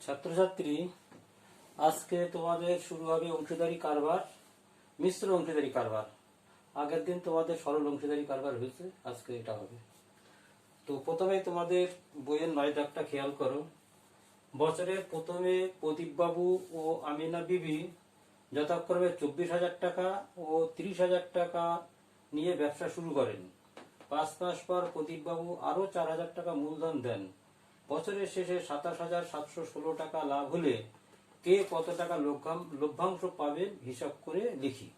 ছাত্রছাত্রী, আজকে তোমাদের শুরু হবে অংশীদারি কারবার, মিশ্র অংশীদারি কারবার। আগের দিন তোমাদের সরল অংশীদারি কারবার হয়েছে, আজকে এটা হবে। তো প্রথমে তোমাদের বইয়ের 9 দাগটা খেয়াল করো। বছরের প্রথমে প্রদীপবাবু ও আমিনা বিবি যথাক্রমে 24,000 টাকা ও 30,000 টাকা নিয়ে ব্যবসা শুরু করেন। 5 মাস পর প্রদীপবাবু আরও 4,000 টাকা মূলধন দেন। বছরের শেষে 27,716 টাকা লাভ হলে কে কত টাকা লভ্যাংশ পাবেন হিসাব করে লিখি।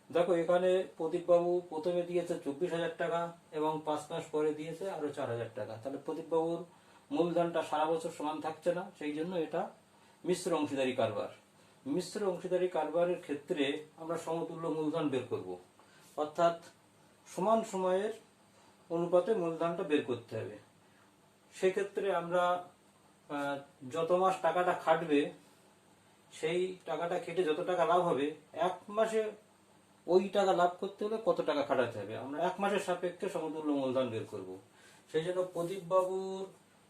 দেখো, এখানে প্রদীপবাবু প্রথমে দিয়েছে 24,000 টাকা এবং 5 মাস পরে দিয়েছে আরো 4,000 টাকা। তাহলে প্রদীপবাবুর মূলধনটা সারা বছর সমান থাকছে না, সেই জন্য এটা মিশ্র অংশীদারি কারবার। মিশ্র অংশীদারি কারবারের ক্ষেত্রে আমরা সমতুল্য মূলধন বের করব, অর্থাৎ সমান সময়ের অনুপাতে মূলধনটা বের করতে হবে। সেক্ষেত্রে আমরা যত মাস টাকাটা খাটবে সেই টাকাটা খেটে যত টাকা লাভ হবে, এক মাসে ওই টাকা লাভ করতে হলে কত টাকা খাটাতে হবে, আমরা এক মাসের সাপেক্ষে সমতুল্য মূলধন বের করব। সেই জন্য প্রদীপবাবুর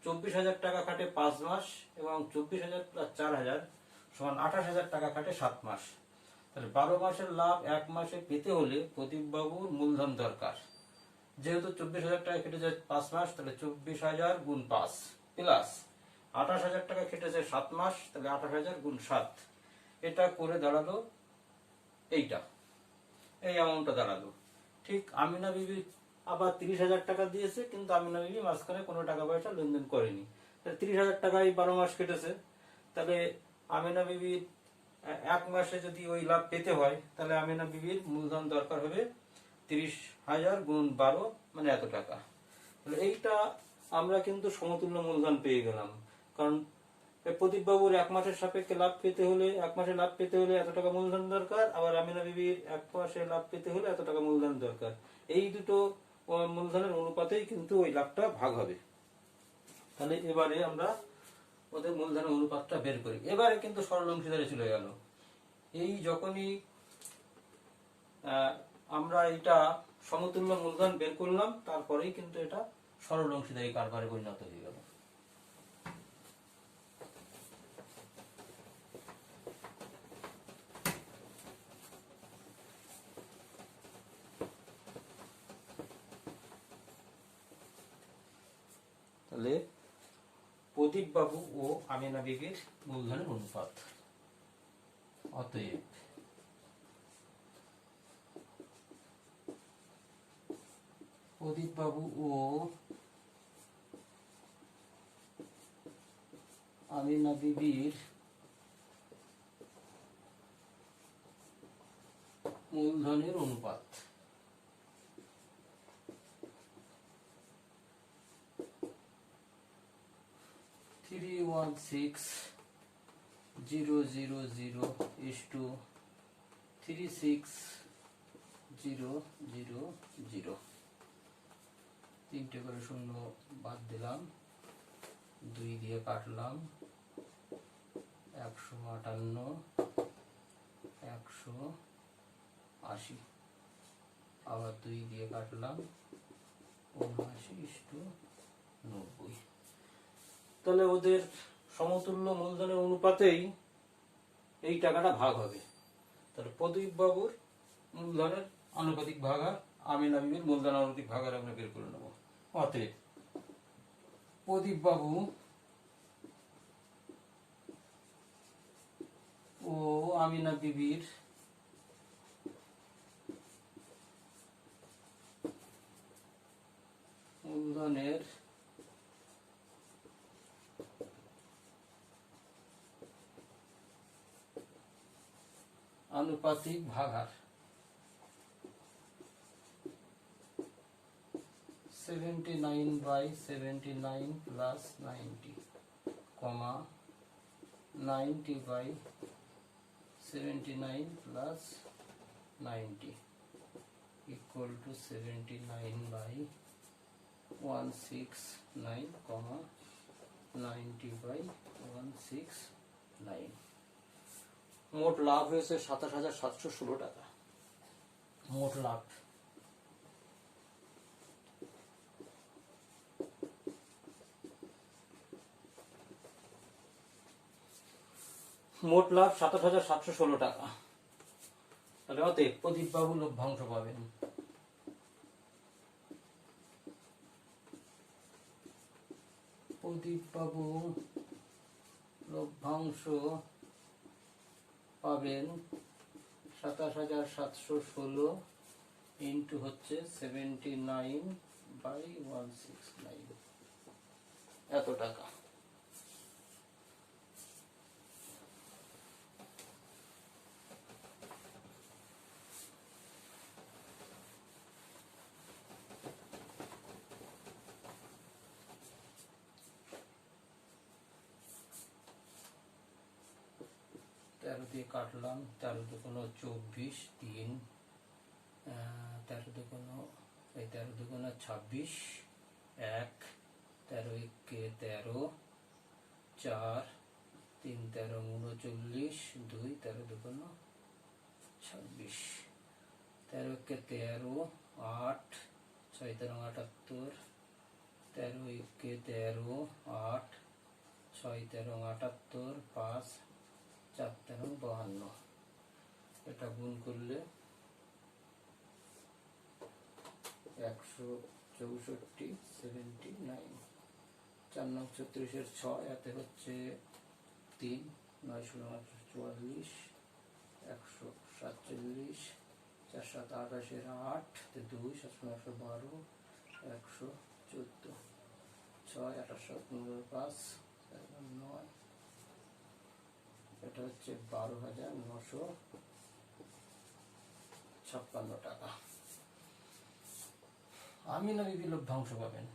24,000 টাকা খাটে 5 মাস এবং 24,000 প্লাস 4,000 সমান 28,000 টাকা খাটে 7 মাস। তাহলে 12 মাসের লাভ এক মাসে পেতে হলে প্রদীপবাবুর মূলধন দরকার। যেহেতু 24,000 টাকা কেটেছে 5 মাস, তাহলে 24,000 গুণ 5 প্লাস 28,000 টাকা কেটেছে 7 মাস, তাহলে 28,000 গুণ 7। এটা করে দাঁড়ালো এইটা, এই অ্যামাউন্টটা দাঁড়ালো। ঠিক আমিনা বিবি আবার 30,000 টাকা দিয়েছে, কিন্তু আমিনা বিবি মাঝখানে কোনো টাকা পয়সা লেনদেন করেনি। তাহলে 30,000 টাকায় 12 মাস কেটেছে। তাহলে আমিনা বিবির এক মাসে যদি ওই লাভ পেতে হয়, তাহলে আমিনা বিবির মূলধন দরকার হবে 30,000 গুণ 12, মানে এত টাকা। তাহলে এইটা আমরা কিন্তু সমতুল্য মূলধন পেয়ে গেলাম, কারণ প্রদীপবাবুর এক মাসের সাপেক্ষে লাভ পেতে হলে, এক মাসে লাভ পেতে হলে এত টাকা মূলধন দরকার, আবার আমিনা বিবির এক মাসে লাভ পেতে হলে এত টাকা মূলধন দরকার। এই দুটো মূলধনের অনুপাতেই কিন্তু ওই লাভটা ভাগ হবে। তাহলে এবারে আমরা ওদের মূলধনের অনুপাতটা বের করি। এবারে কিন্তু সরল অংশীদারে চলে গেল। এই যখনই আমরা এটা সমতুল্য মূলধন বের করলাম, তারপরেই কিন্তু এটা সরল অংশীদারি কারবারে পরিণত হয়ে গেল। তাহলে প্রদীপবাবু ও আমিনা বিবির মূলধনের অনুপাত, অতএব প্রদীপবাবু ও আমিনা বিবির মূলধনের অনুপাত। थ्री 1 6 0 0 0 = 3 6 0 0 0। তিনটে করে শূন্য বাদ দিলাম, 2 দিয়ে কাটলাম, 158 180, আবার 2 দিয়ে কাটলাম, 79/90। তাহলে ওদের সমতুল্য মূলধনের অনুপাতেই এই টাকাটা ভাগ হবে। তাহলে প্রদীপবাবুর মূলধনের আনুপাতিক ভাগ আর আমিনা বিবির মূলধন আনুপাতিক ভাগ আর আমরা বের করে নেব। অতএব প্রদীপবাবু ও আমিনা বিবির মূলধনের আনুপাতিক ভাগার 79/79 প্লাস 90, 90/79 প্লাস 90 equal to 79/169, 90/169। মোট লাভ হয়েছে 27,716 টাকা। মোট লাভ। মোট লাভ 27,716 টাকা। তাহলে অতএব প্রদীপ বাবু লভ্যাংশ পাবেন লভ্যাংশ পাবেন 27,716 ইন্টু হচ্ছে 79/169 এত টাকা। তেরো দিয়ে কাটলাম, 13 দুগুণ 24, 3 13 দুগুণ 26, 1 13 একে 13, 4 3 13 39, 2 13 দুগুণ 26, 13 একে 13, 8 6 13 78, 13 একে 13, 8 6 13 78, 5 4 13 52। এটা গুণ করলে 164, 79। 4 9 36 6 এতে হচ্ছে 3 9 16 44, 147, 4 7 28 8 2 7 12, 114, 6 28 5 9। এটা হচ্ছে 12,956 টাকা। আমি না বিবি লভ্যাংশ পাবেন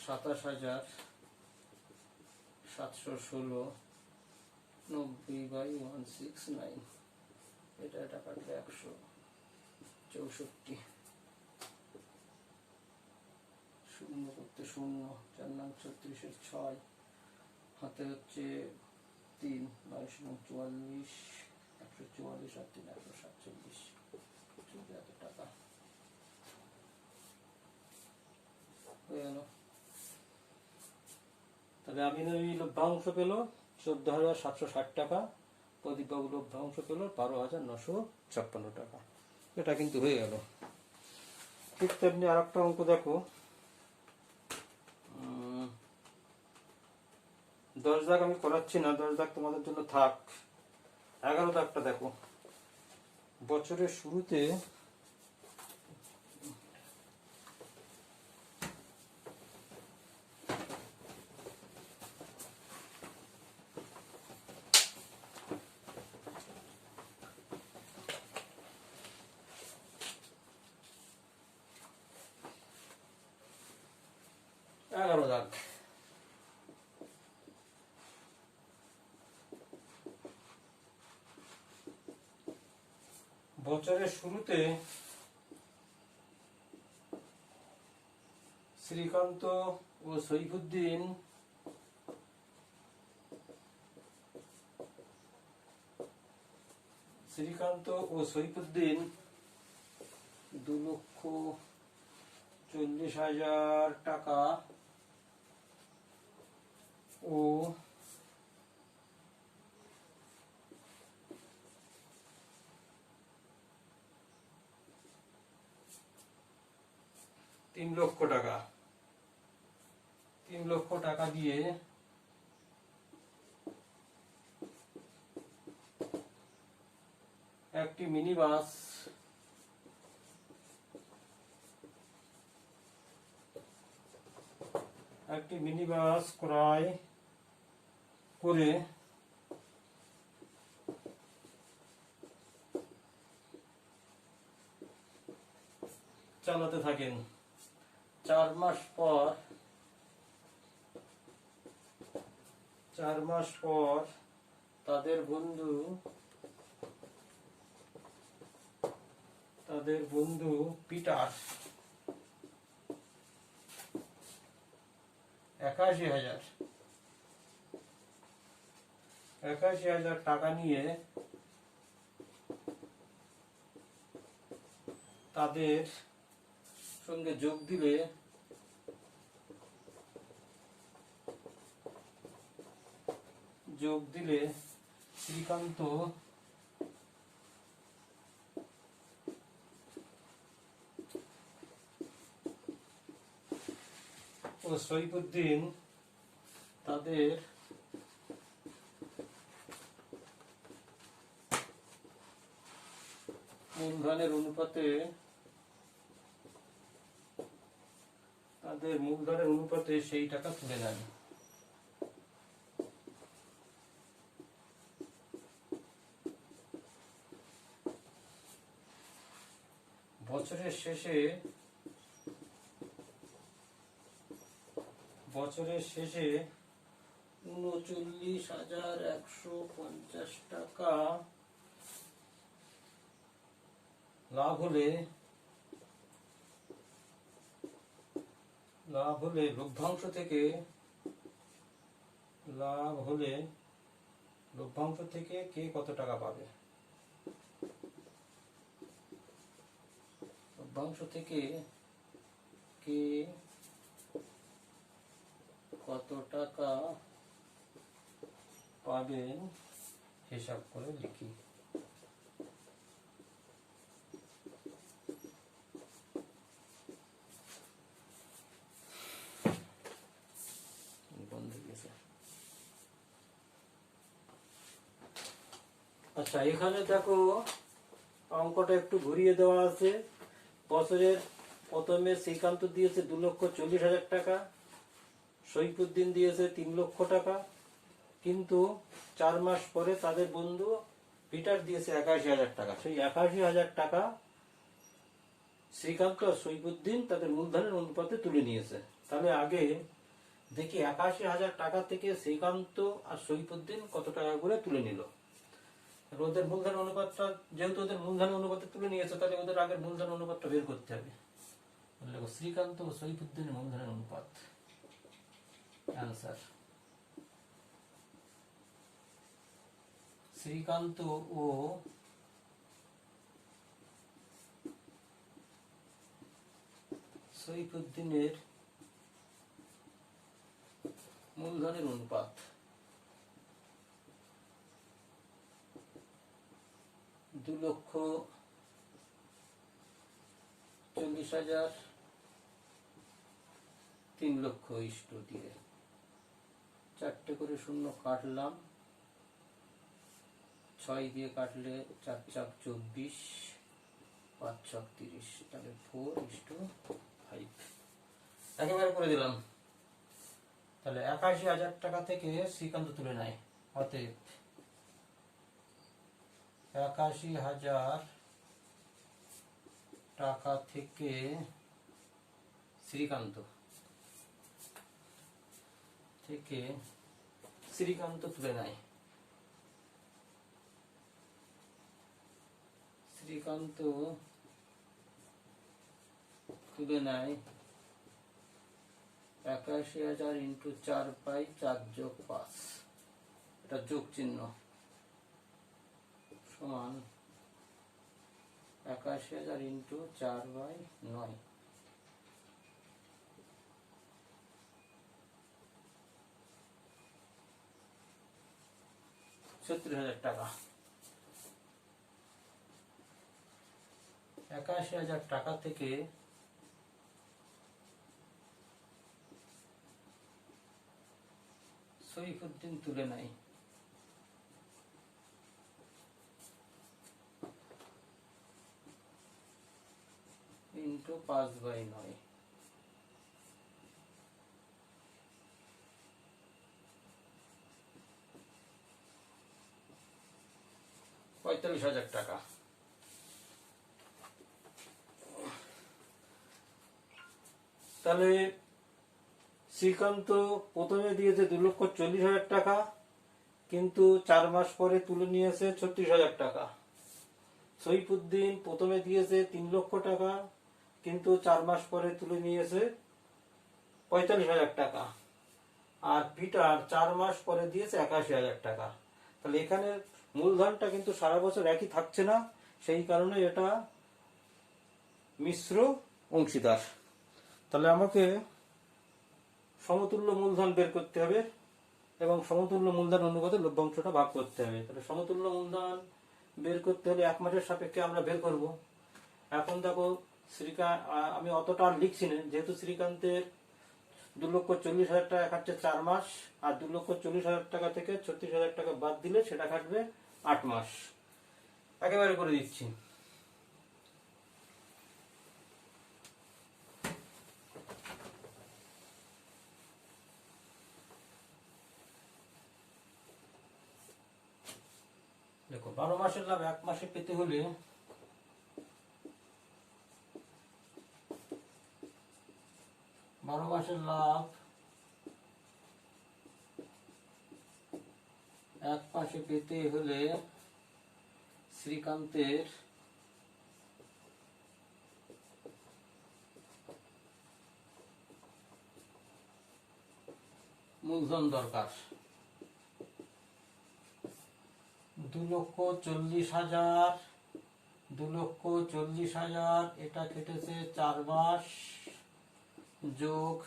$27,716 90/169। এটা কাটলে 164, শূন্য করতে শূন্য, 4 9 36 6 হাতে হচ্ছে 3 9 44, 144 আর 3 147 এত টাকা হয়ে গেল। তবে আমি লভ্যাংশ পেল 14,760 টাকা, প্রদীপ বাবু লভ্যাংশ পেল 12,956 টাকা। এটা কিন্তু হয়ে গেল। ঠিক তেমনি আর একটা অঙ্ক দেখো, 10 দাগ আমি করাচ্ছি না, 10 দাগ তোমাদের জন্য থাক। 11 দাগটা দেখো, বছরের শুরুতে বছরের শুরুতে শ্রীকান্ত ও সৈফুদ্দিন $2,40,000 টাকা ও $3 লক্ষ টাকা দিয়ে একটি মিনি বাস ক্রয় করে চালাতে থাকেন। 4 মাস পর তাদের বন্ধু পিটার 81,000 টাকা নিয়ে তাদের সঙ্গে যোগ দিলে শ্রীকান্ত ও সইফুদ্দিন তাদের মূলধনের অনুপাতে সেই টাকা তুলে নেন। বছরের শেষে 39,150 টাকা লাভ হলে লভ্যাংশ থেকে কে কত টাকা পাবে? লভ্যাংশ থেকে কে কত টাকা পাবেন হিসাব করে লিখি। আচ্ছা, এখানে দেখো অঙ্কটা একটু ঘুরিয়ে দেওয়া আছে। বছরের প্রথমে শ্রীকান্ত দিয়েছে 2,40,000 টাকা, সইফুদ্দিন দিয়েছে 3 লক্ষ টাকা, কিন্তু 4 মাস পরে তাদের বন্ধু পিটার দিয়েছে 81,000 টাকা। সেই 81,000 টাকা শ্রীকান্ত আর সইফুদ্দিন তাদের মূলধনের অনুপাতে তুলে নিয়েছে। তাহলে আগে দেখি 81,000 টাকা থেকে শ্রীকান্ত আর সইফুদ্দিন কত টাকা করে তুলে নিল। ওদের মূলধন অনুপাতটা, যেহেতু ওদের মূলধন অনুপাতে তুলে নিয়েছে, তাহলে ওদের আগের মূলধন অনুপাতটা বের করতে হবে। শ্রীকান্ত ও সইফুদ্দিনের মূলধনের অনুপাত, অ্যান্সার। শ্রীকান্ত ও সইফুদ্দিনের মূলধনের অনুপাত 2,40,000 3 লক্ষ ইস্টু দিয়ে 4টে করে শূন্য কাটলাম, 6 দিয়ে কাটলে 4 চাক 24, 5 ছক 30, তাহলে 4:5 একেবারে করে দিলাম। তাহলে 81,000 টাকা থেকে শ্রীকান্ত তুলে নেয়, অতএব 81,000 টাকা থেকে শ্রীকান্ত তুলে নেয়। শ্রীকান্ত তুলে নেয় 81,000 ইন্টু 4 পাই 4 যোগ 5, এটা যোগ চিহ্ন, সমান 81,000 ইন্টু 4/9, 36,000 টাকা। 81,000 টাকা থেকে সইফুদ্দিন তুলে নেয় ইন্টু 5/9, 45,000 টাকা। তাহলে শ্রীকান্ত প্রথমে দিয়েছে 2,40,000 টাকা, কিন্তু 4 মাস পরে তুলে নিয়েছে 36,000 টাকা। সইফুদ্দিন প্রথমে দিয়েছে 3 লক্ষ টাকা, কিন্তু 4 মাস পরে তুলে নিয়েছে 45,000 টাকা। আর পিটার 4 মাস পরে দিয়েছে 81,000 টাকা। তাহলে এখানে মূলধনটা কিন্তু সারা বছর একই থাকছে না, সেই কারণে এটা মিশ্র অংশীদার। তাহলে আমাকে সমতুল্য মূলধন বের করতে হবে এবং সমতুল্য মূলধন অনুপাতে লভ্যাংশটা ভাগ করতে হবে। তাহলে সমতুল্য মূলধন বের করতে হলে 1 মাসের সাপেক্ষে আমরা বের করব। এখন দেখো আমি অতটা আর লিখছি না, যেহেতু শ্রীকান্তের 2,40,000 টাকা খাটছে 4 মাস, আর 2,40,000 টাকা থেকে 36,000 টাকা বাদ দিলে সেটা খাটবে 8 মাস। একেবারে করে দিচ্ছি। দেখো 12 মাসের লাভ 1 মাসে পেতে হলে 12 মাসের লাভ 1 মাসে পেতে হলে শ্রীকান্তের মূলধন দরকার 2,40,000। 2,40,000 এটা কেটেছে 4 মাস, যোগ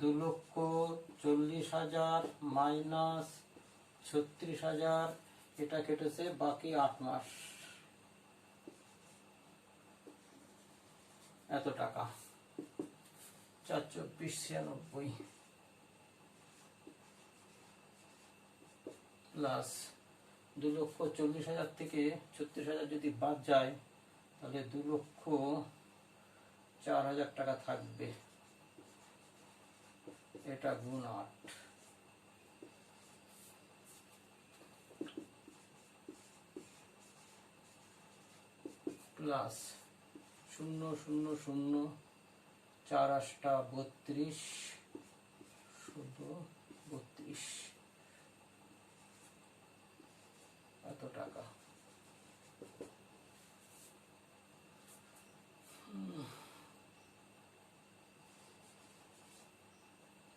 2,40,000 মাইনাস 36,000 এটা কেটেছে বাকি 8 মাস। এত টাকা 424,96 প্লাস 2,40,000 থেকে 36,000 যদি বাদ যায় তাহলে 2,04,000 টাকা থাকবে। এটা গুণ 8 প্লাস 0,0,0 4 8 32 শুধু 32 এত টাকা।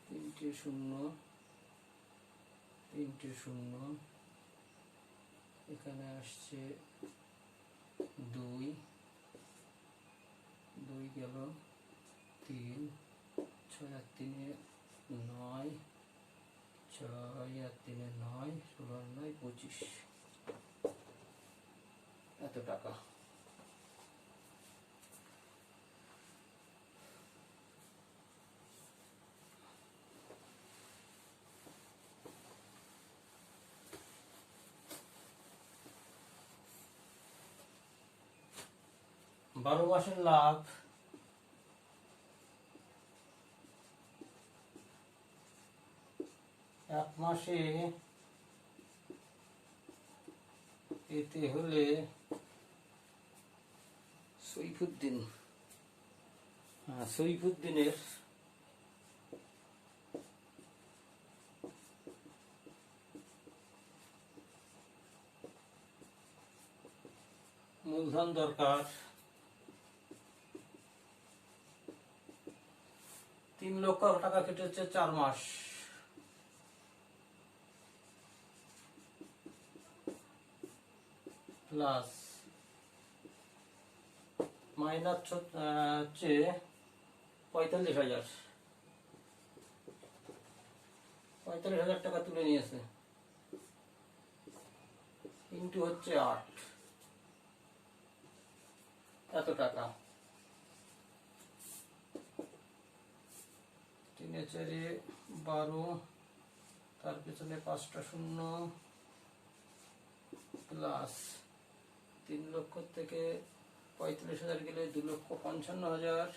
3টে 0 3টে 0 এখানে আসছে 2 2 গেল 3 6 আর 3 9 6 আর 3 9 16 9 25 এত টাকা। বারো মাসের লাভ 1 মাসে পেতে হলে সৈফুদ্দিনের মূলধন দরকার 3 লক্ষ টাকা কেটেছে 4 মাস, প্লাস মাইনাস হচ্ছে 45,000 টাকা তুলে নিয়েছে, ইন্টু হচ্ছে 8 এত টাকা। 3 4 12 তার পিছনে 5টা 0 প্লাস 3 লক্ষ থেকে 45,000 গেলে 2,55,000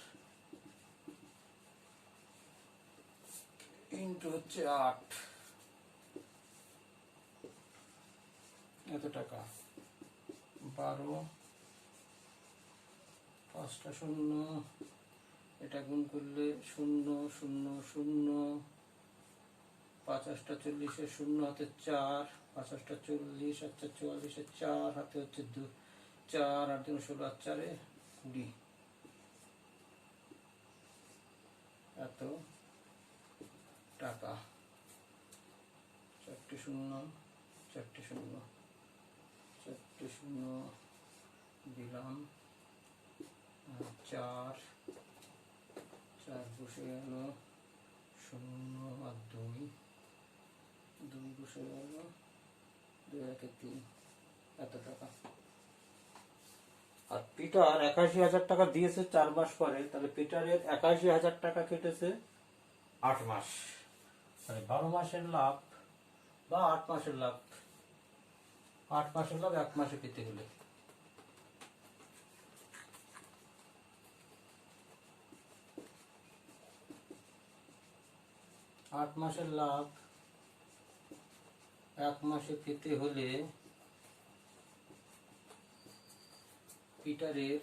ইন্টু হচ্ছে 8 এত টাকা। 12 5টা 0 এটা গুণ করলে 0 0 0 50টা 40 0 হাতে 4 50টা 40 আচ্ছা 44 4 হাতে হচ্ছে 2 4 আর 2 16 আর 4 20 এত টাকা। 4টে 0 4টে 0 4টে 0 দিলাম 4 4 বসে গেল 0 আর 2 2 বসে গেল 2 1 3 এত টাকা। আর পিটার 81,000 টাকা দিয়েছে 4 মাস পরে, তাহলে পিটারের 81,000 টাকা কেটেছে 8 মাস, তাহলে 12 মাসের লাভ বা 8 মাসের লাভ, 8 মাসের লাভ 1 মাসে পেতে গেলে 8 মাসের লাভ 1 মাসে পেতে হলে পিটারের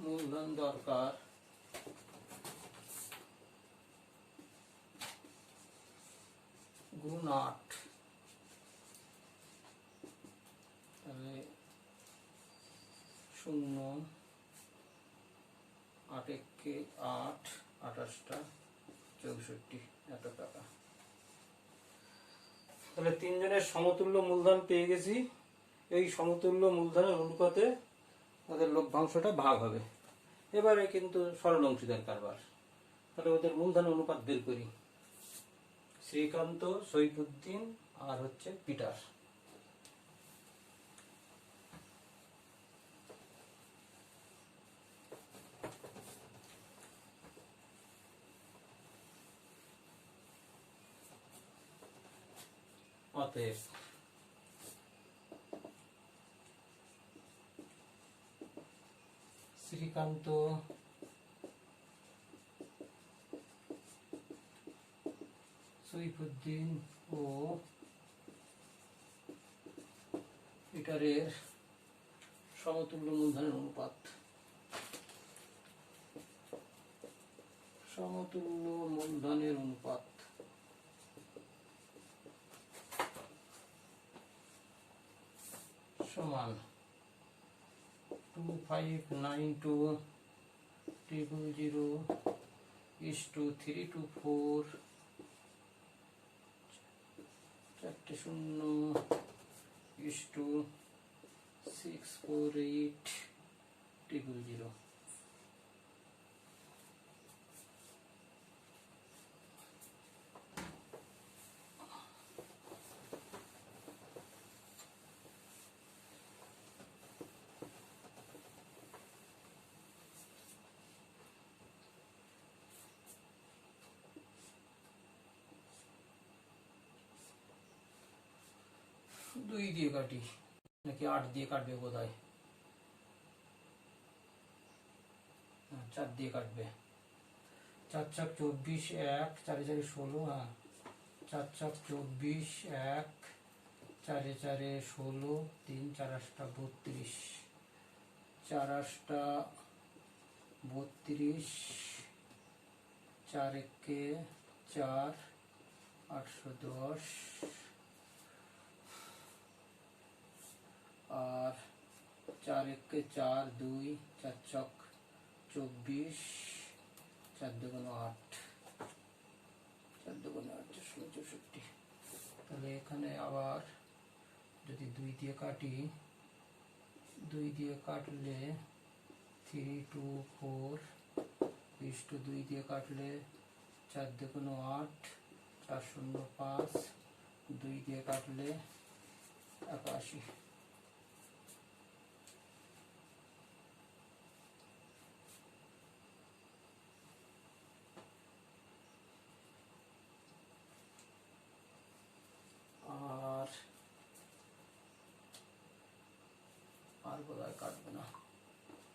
মূলধন দরকার গুণ 8, তাহলে 0 8 একে 8 28টা 64 এত টাকা। তাহলে তিনজনের সমতুল্য মূলধন পেয়ে গেছি। এই সমতুল্য মূলধনের অনুপাতে তাদের লভ্যাংশটা ভাগ হবে। এবারে কিন্তু সরল অংশীদার কারবার, তাহলে ওদের মূলধন অনুপাত বের করি। শ্রীকান্ত, সৈফুদ্দিন আর হচ্ছে পিটার। অতএব শ্রীকান্ত সৈফুদ্দিন ও পিটারের সমতুল্য মূলধনের অনুপাত, সমতুল্য মূলধনের অনুপাত সমান 2592000324 4 0 64800। দুই দিয়ে কাটি নাকি 8 দিয়ে কাটবে বোধ হয়, 4 দিয়ে কাটবে। 4 4 24 1 4 4 16, হ্যাঁ 4 4 24 1 4 4 16 3 4 8 32 4 8 32 4 1 4 810 আর 4 1 4 2 4 চক 24 4 2 8 4 2 8 64। তাহলে এখানে আবার যদি 2 দিয়ে কাটি, 2 দিয়ে কাটলে 324 ইস্টু 2 দিয়ে কাটলে 4 2 8 4 0 5 2 দিয়ে কাটলে 81। আর বোধহয় কাটবে না,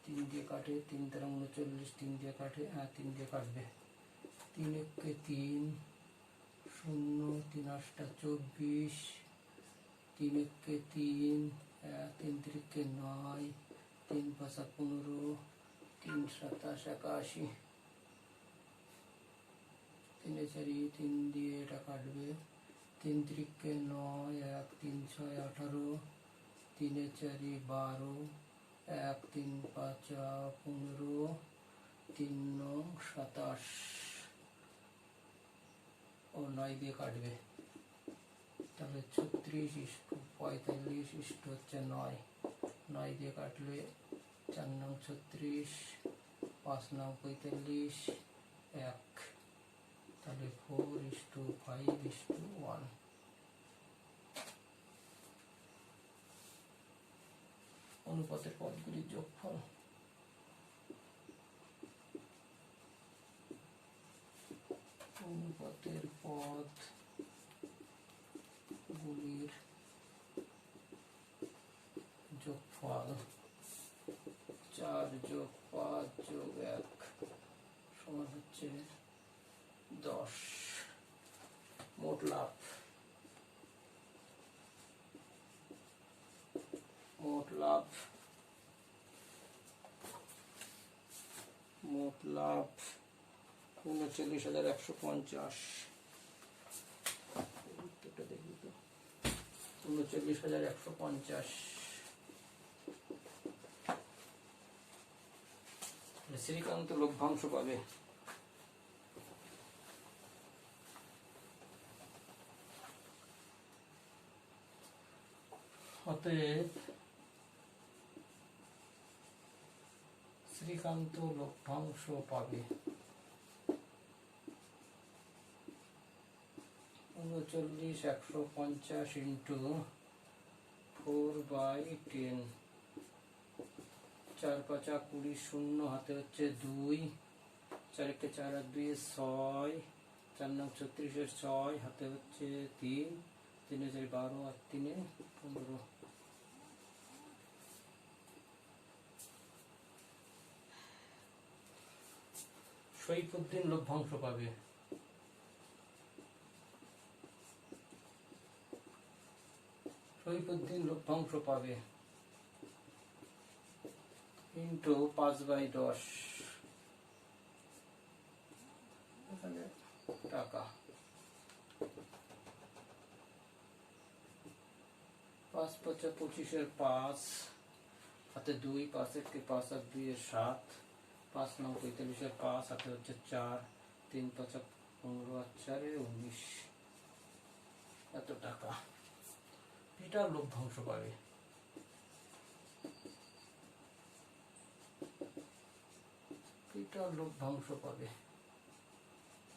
3 দিয়ে কাটে 3 3 39, 3 দিয়ে কাটে, হ্যাঁ 3 দিয়ে কাটবে। 3 1 3 0 3 8 24 3 1 3 3 3 9 3 5 15 3 7 81 3 4 3 দিয়ে এটা কাটবে। 3 3 9 1 3 6 18 3 4 12 1 3 5 15 3 9 27 ও 9 দিয়ে কাটবে, তাহলে 36 45 ইষ্ট হচ্ছে 9, 9 দিয়ে কাটলে 4 নং 36, 5 নং 45, 1, তাহলে 4:5:1। অনুপাতের পদগুলির যোগফল। অনুপাতের পদগুলির যোগফল 4 যোগ 5 যোগ 1 সমান হচ্ছে 10। মোট লাভ, মোট লাভ 39,150। 39,150 শ্রীকান্ত লভ্যাংশ পাবে। অতএব শ্রীকান্ত লভ্যাংশ পাবে 39,150 ইন্টু 4/10। 4 5 20, 0 হাতে হচ্ছে 2, 4 1 4 আর 2 6, 4 নং 36 6 হাতে হচ্ছে 3, 3 4 12 আর 3 15। সৈফুদ্দিন লভ্যাংশ পাবে ইন্টু 5/10 এখানে টাকা। 5 5 25 5 হাতে 2, 5 1 5 আর 2 7, 5 নং 45 5 হাতে হচ্ছে 4, 3 5 15 আর 4 19। এত টাকা পিটার লভ্যাংশ পাবে। পিটার লভ্যাংশ পাবে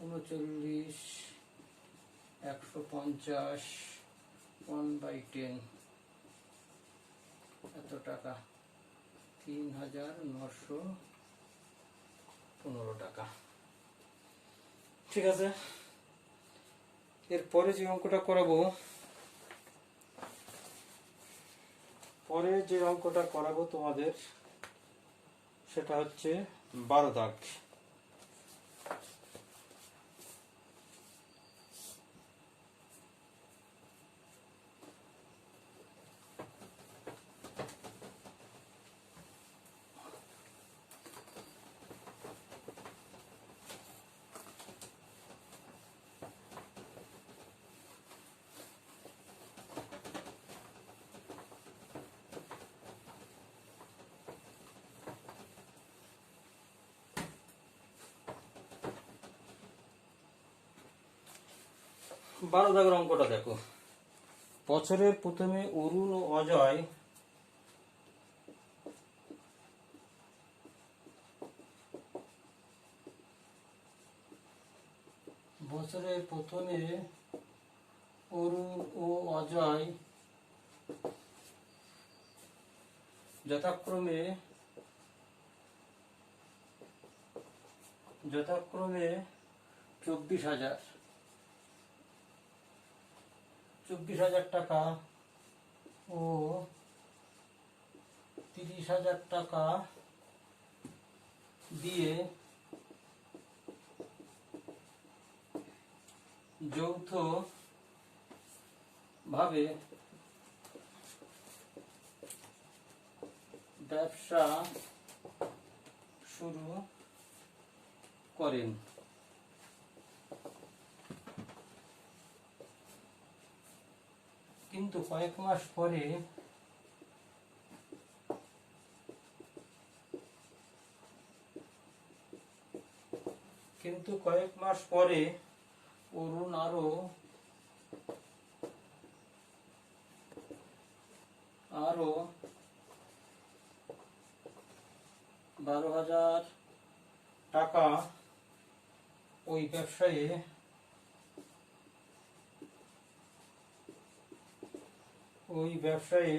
39,150 1/10। এত টাকা 3,915 টাকা। ঠিক আছে, এরপরে যে অঙ্কটা করাবো, তোমাদের সেটা হচ্ছে 12 দাগ। বারো দাগের অঙ্কটা দেখো। বছরের প্রথমে অরুণ ও অজয় যথাক্রমে 24,000 টাকা ও 30,000 টাকা দিয়ে যৌথ ভাবে ব্যবসা শুরু করেন। কিন্তু কয়েক মাস পরে অরুণ আরো আরো 12,000 টাকা ওই ব্যবসায়ী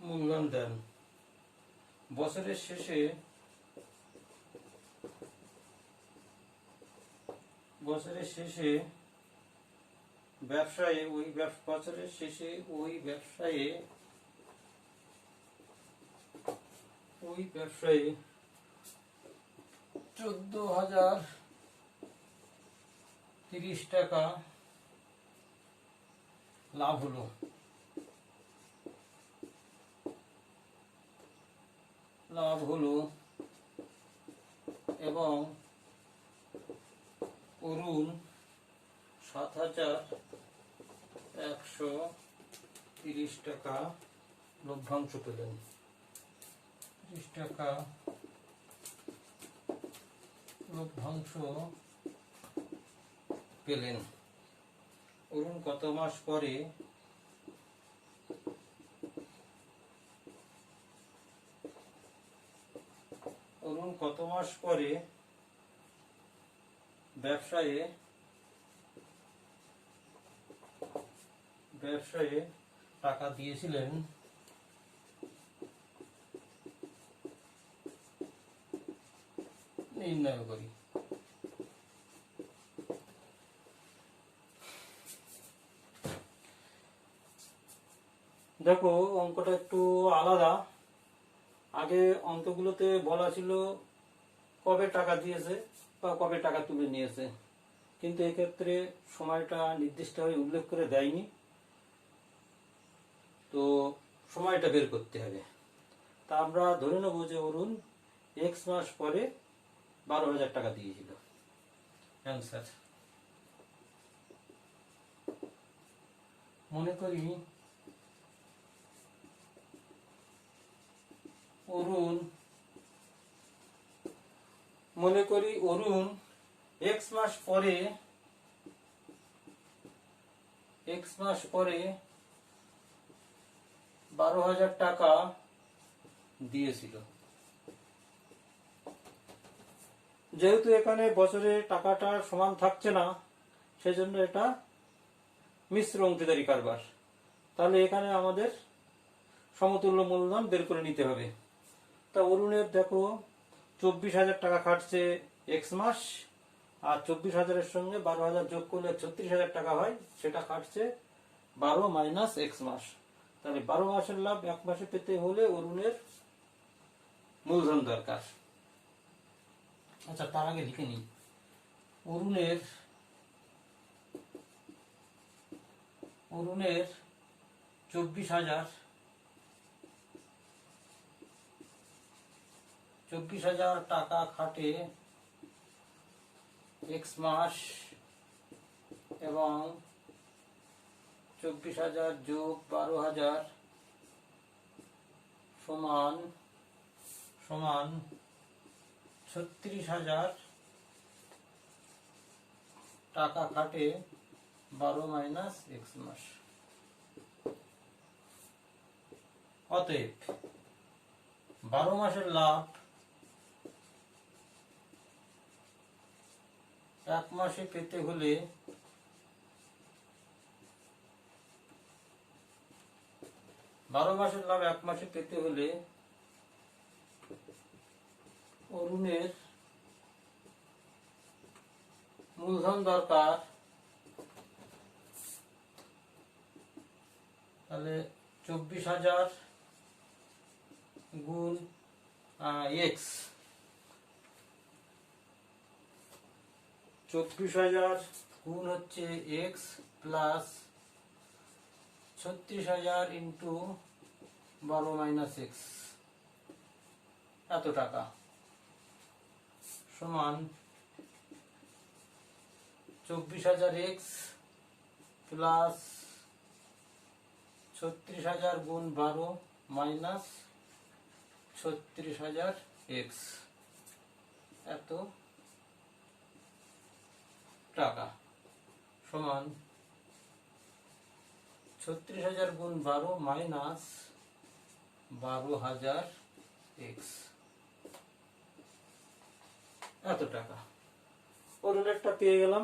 মূলধন দেন। বছরের শেষে ব্যবসায়ী ওই ব্যবসায়ী 14,030 টাকা লাভ হলো। এবং অরুণ 7,130 টাকা লভ্যাংশ পেলেন। অরুণ কত মাস পরে ব্যবসায়ে টাকা দিয়েছিলেন? নির্ণয় করি। দেখো অঙ্কটা একটু আলাদা। আগে অঙ্কগুলোতে বলা ছিল কবে টাকা দিয়েছে বা কবে টাকা তুলে নিয়েছে, কিন্তু এক্ষেত্রে সময়টা নির্দিষ্টভাবে উল্লেখ করে দেয়নি। তো সময়টা বের করতে হবে। তা আমরা ধরে নেব যে অরুণ x মাস পরে 12,000 টাকা দিয়েছিল। অ্যান্সার মনে করি অরুণ x মাস পরে 12,000 টাকা দিয়েছিল। যেহেতু এখানে বছরে টাকাটা সমান থাকছে না, সেজন্য এটা মিশ্র অংশীদারি কারবার। তাহলে এখানে আমাদের সমতুল্য মূলধন বের করে নিতে হবে। তা অরুণের দেখো 24,000 টাকা খাটছে x মাস, আর 24,000-এর সঙ্গে 12,000 যোগ করলে 36,000 টাকা হয়, সেটা খাটছে 12 মাইনাস x মাস। তাহলে 12 মাসের লাভ 1 মাসে পেতে হলে অরুণের মূলধন দরকার। আচ্ছা, তার আগে লিখে নিই অরুণের 24,000 টাকা খাটে x মাস, এবং 24,000 যোগ 12,000 সমান 36,000 টাকা খাটে 12 মাইনাস x মাস। অতএব 12 মাসের লাভ 1 মাসে পেতে হলে অরুণের মূলধন দরকার। তাহলে 24,000 গুণ x, 24,000 গুণ হচ্ছে x plus 36,000 into 12 minus x, এত টাকা সমান 24,000 x প্লাস 36,000 গুণ 12 মাইনাস 36,000 x, এত টাকা সমান 36,000 গুণ 12 মাইনাস 12,000 এক্স, এত টাকা। অরুণেরটা পেয়ে গেলাম।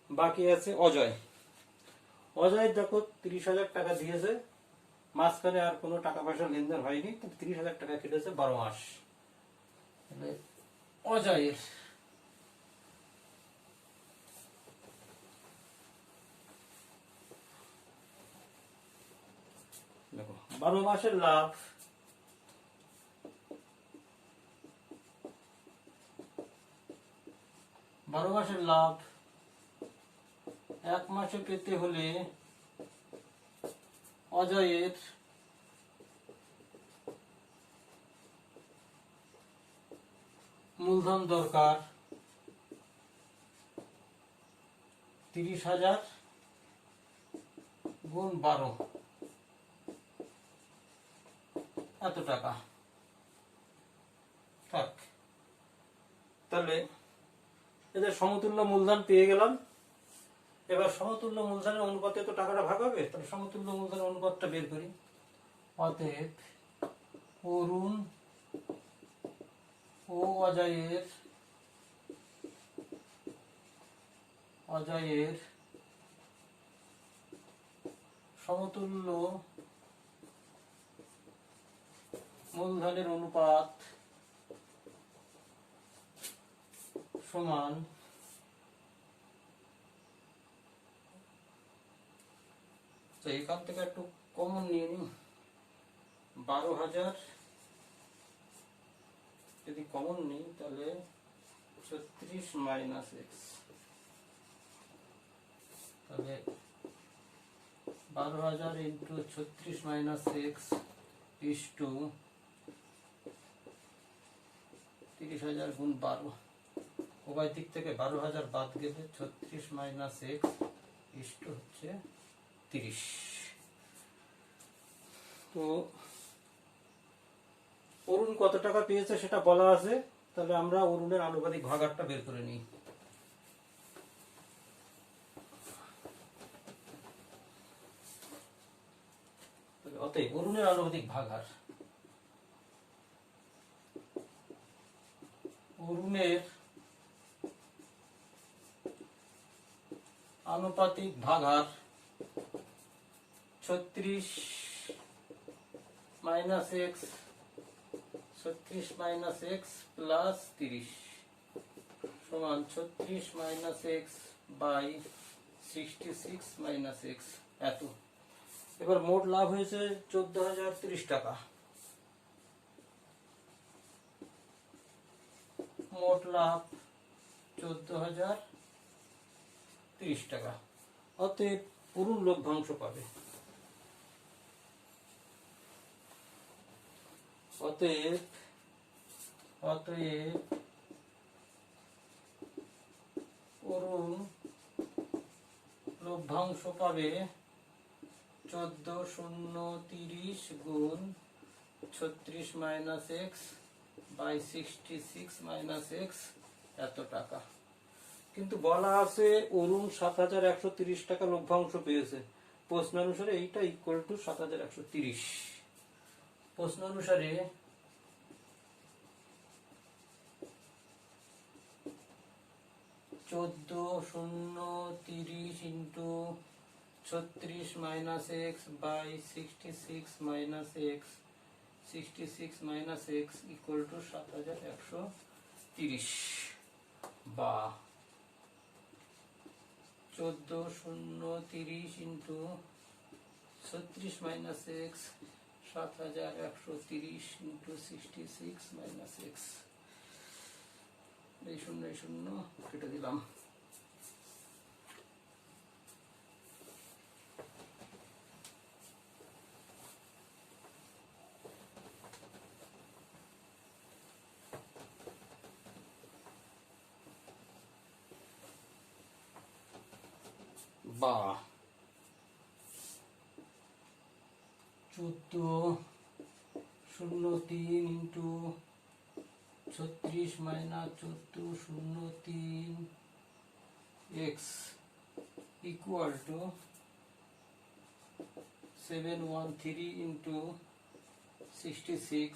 বাকি আছে অজয়। অজয় দেখো 30,000 টাকা দিয়েছে, মাঝখানে আর কোনো টাকা পয়সা লেনদেন হয়নি, 30,000 টাকা কেটেছে 12 মাস। অজয়ের দেখো 12 মাসের লাভ 1 মাসে পেতে হলে অজয়ের মূলধন দরকার 30,000 গুণ 12, এত টাকা। থাক, তাহলে এদের সমতুল্য মূলধন পেয়ে গেলাম। এবার সমতুল্য মূলধনের অনুপাতে তো টাকাটা ভাগ হবে, তাহলে সমতুল্য মূলধনের অনুপাতটা বের করি। অতএব অরুণ ও অজয়ের সমতুল্য মূলধনের অনুপাত সমান তো এখান থেকে একটু কমন নিয়ে নিই, 12,000 যদি কমন নিই তাহলে 36 মাইনাস এক্স, তাহলে 12,000 into 36 minus x is to 30,000 গুণ 12, উভয় দিক থেকে 12,000 বাদ গেলে 36 মাইনাস এক্স ইস টু হচ্ছে 30। তো অরুণ কত টাকা পেয়েছে সেটা বলা আছে, তাহলে আমরা অরুণের আনুপাতিক ভাগারটা বের করে নিই। অতএব অরুণের আনুপাতিক ভাগার, অরুণের আনুপাতিক ভাগার 36 minus x, 36 minus x plus 30 সমান 36 minus x by 66 minus x, এত। এবার মোট লাভ হয়েছে 14,030 টাকা। মোট লাভ 14,030 টাকা। অতএব অরুণ লভ্যাংশ পাবে। অতএব অরুণ লভ্যাংশ পাবে 14,030 গুণ 36 minus x by 66 minus x, এত টাকা। কিন্তু বলা আছে অরুণ 7,130 টাকা লভ্যাংশ পেয়েছে। প্রশ্ন অনুসারে এইটা ইকুয়াল টু 7,130। প্রশ্ন অনুসারে 14,030 into 36 minus x by 66 minus x, 66 minus x equal to 7,130, বা 14,030 into 36 minus x 7,130 into 66 minus x, এই শূন্য এই শূন্য কেটে দিলাম। বা 14,003 into 36 minus 14,003 x equal to 713 into 66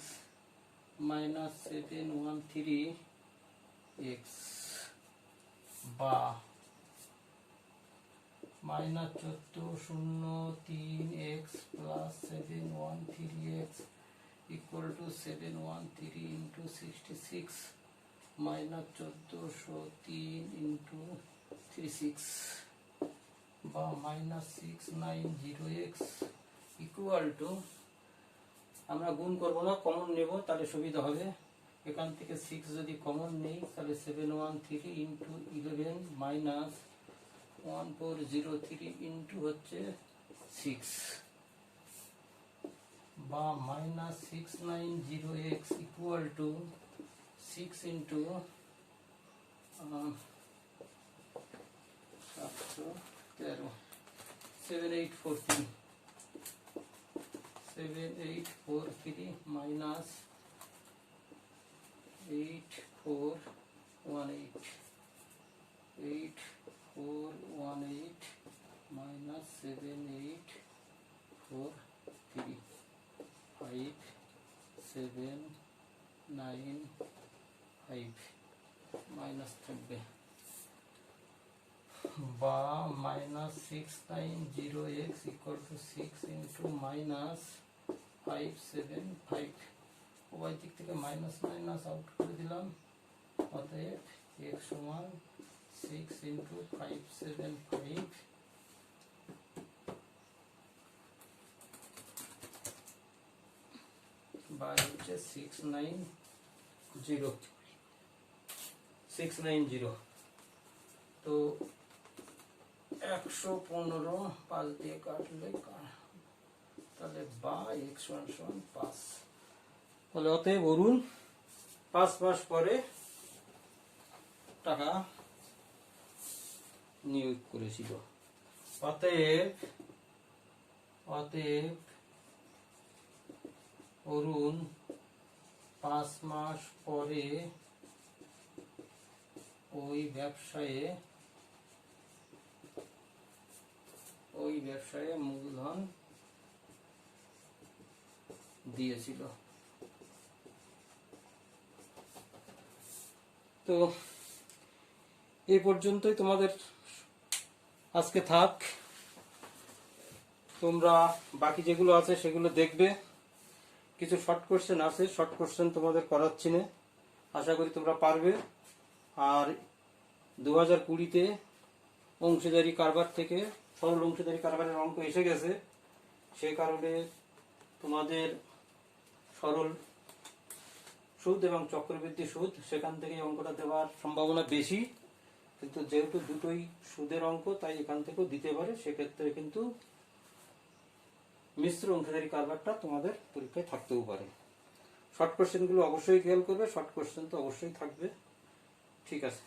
minus 713 x বা minus 1403 x plus 713 x equal to 713 into 66 minus 1403 into 36 বা minus 690 x equal to, আমরা গুণ করব না, কমন নেব তাহলে সুবিধা হবে। এখান থেকে 6 যদি কমন নেই তাহলে 713 into 11 minus 1403 into হচ্ছে 6 বা minus 690 x equal to 6 into 7843 minus 8418 minus 7843 5795 minus থাকবে বা minus 690 x equal to 6 into minus 575, উভয় দিক থেকে মাইনাস মাইনাস আউট করে দিলাম, অতএব x সমান 6 into 575 বাই হচ্ছে 690 তো 115 5 দিয়ে কাটলে তাহলে বা x সমান 5, তাহলে অতএব অরুণ 5 মাস পরে টাকা নিয়োগ করেছিল। অতএব অরুণ 5 মাস পরে ওই ব্যবসায়ে মূলধন দিয়েছিল। তো এই পর্যন্তই তোমাদের আজকে থাক, তোমরা বাকি যেগুলো আছে সেগুলো দেখবে। কিছু শর্ট কোশ্চেন আছে, শর্ট কোশ্চেন তোমাদের করাচ্ছি না, আশা করি তোমরা পারবে। আর 2020-তে অংশীদারি কারবার থেকে সরল অংশীদারি কারবারের অঙ্ক এসে গেছে, সেই কারণে তোমাদের সরল সুদ এবং চক্রবৃদ্ধি সুদ সেখান থেকে অঙ্কটা দেওয়ার সম্ভাবনা বেশি, কিন্তু যেহেতু দুটোই সুদের অঙ্ক তাই এখান থেকেও দিতে পারে। সেক্ষেত্রে কিন্তু মিশ্র অংশীদারি কারবারটা তোমাদের পরীক্ষায় থাকতেও পারে। শর্ট কোশ্চেনগুলো অবশ্যই খেয়াল করবে, শর্ট কোশ্চেন তো অবশ্যই থাকবে। ঠিক আছে।